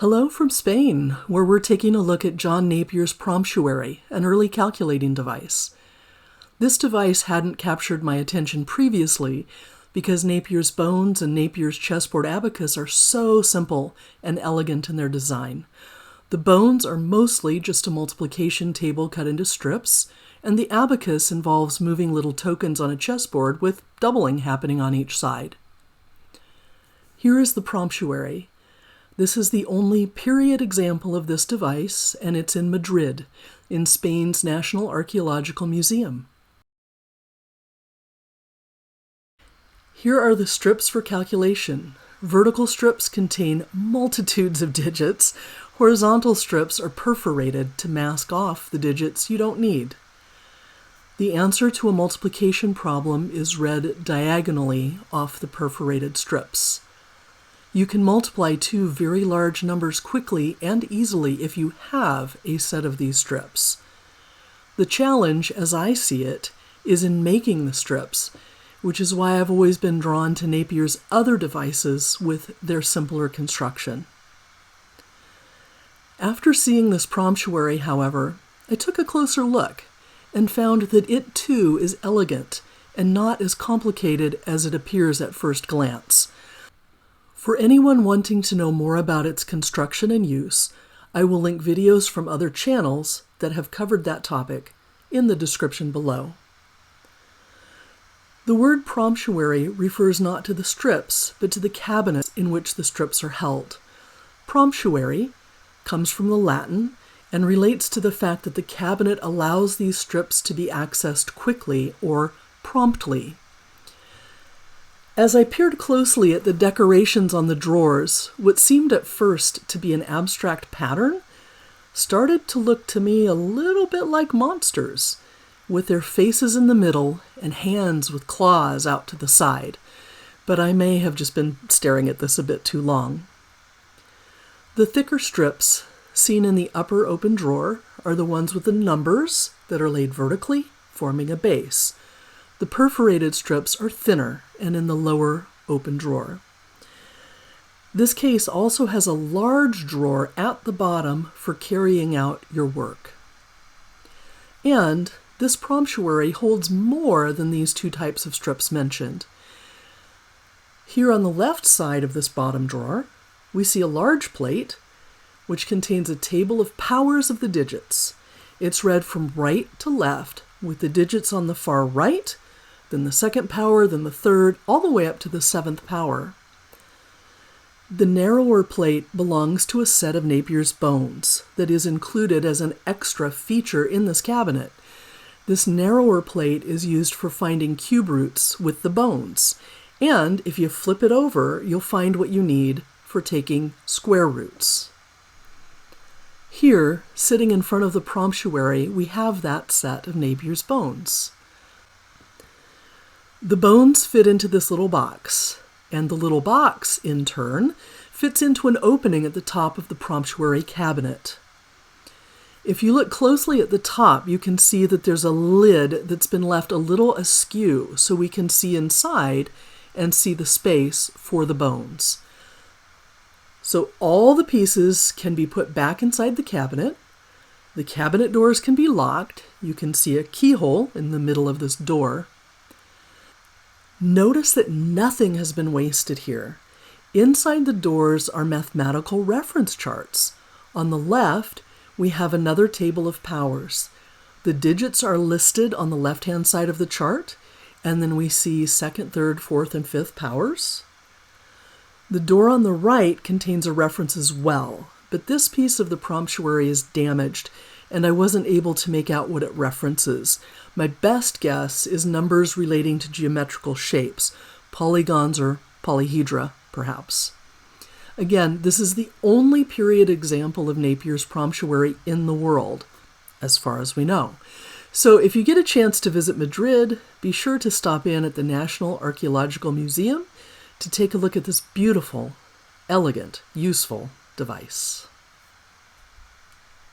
Hello from Spain, where we're taking a look at John Napier's Promptuary, an early calculating device. This device hadn't captured my attention previously because Napier's bones and Napier's chessboard abacus are so simple and elegant in their design. The bones are mostly just a multiplication table cut into strips, and the abacus involves moving little tokens on a chessboard with doubling happening on each side. Here is the Promptuary. This is the only period example of this device, and it's in Madrid, in Spain's National Archeological Museum. Here are the strips for calculation. Vertical strips contain multitudes of digits. Horizontal strips are perforated to mask off the digits you don't need. The answer to a multiplication problem is read diagonally off the perforated strips. You can multiply two very large numbers quickly and easily if you have a set of these strips. The challenge, as I see it, is in making the strips, which is why I've always been drawn to Napier's other devices with their simpler construction. After seeing this Promptuary, however, I took a closer look and found that it too is elegant and not as complicated as it appears at first glance. For anyone wanting to know more about its construction and use, I will link videos from other channels that have covered that topic in the description below. The word promptuary refers not to the strips, but to the cabinet in which the strips are held. Promptuary comes from the Latin and relates to the fact that the cabinet allows these strips to be accessed quickly or promptly. As I peered closely at the decorations on the drawers, what seemed at first to be an abstract pattern started to look to me a little bit like monsters, with their faces in the middle and hands with claws out to the side. But I may have just been staring at this a bit too long. The thicker strips seen in the upper open drawer are the ones with the numbers that are laid vertically, forming a base. The perforated strips are thinner and in the lower open drawer. This case also has a large drawer at the bottom for carrying out your work. And this Promptuary holds more than these two types of strips mentioned. Here on the left side of this bottom drawer, we see a large plate which contains a table of powers of the digits. It's read from right to left, with the digits on the far right, then the second power, then the third, all the way up to the seventh power. The narrower plate belongs to a set of Napier's bones that is included as an extra feature in this cabinet. This narrower plate is used for finding cube roots with the bones, and if you flip it over, you'll find what you need for taking square roots. Here, sitting in front of the Promptuary, we have that set of Napier's bones. The bones fit into this little box, and the little box, in turn, fits into an opening at the top of the Promptuary cabinet. If you look closely at the top, you can see that there's a lid that's been left a little askew, so we can see inside and see the space for the bones. So all the pieces can be put back inside the cabinet. The cabinet doors can be locked. You can see a keyhole in the middle of this door. Notice that nothing has been wasted here. Inside the doors are mathematical reference charts. On the left, we have another table of powers. The digits are listed on the left-hand side of the chart, and then we see second, third, fourth, and fifth powers. The door on the right contains a reference as well, but this piece of the Promptuary is damaged, and I wasn't able to make out what it references. My best guess is numbers relating to geometrical shapes, polygons or polyhedra, perhaps. Again, this is the only period example of Napier's Promptuary in the world, as far as we know. So if you get a chance to visit Madrid, be sure to stop in at the National Archeological Museum to take a look at this beautiful, elegant, useful device.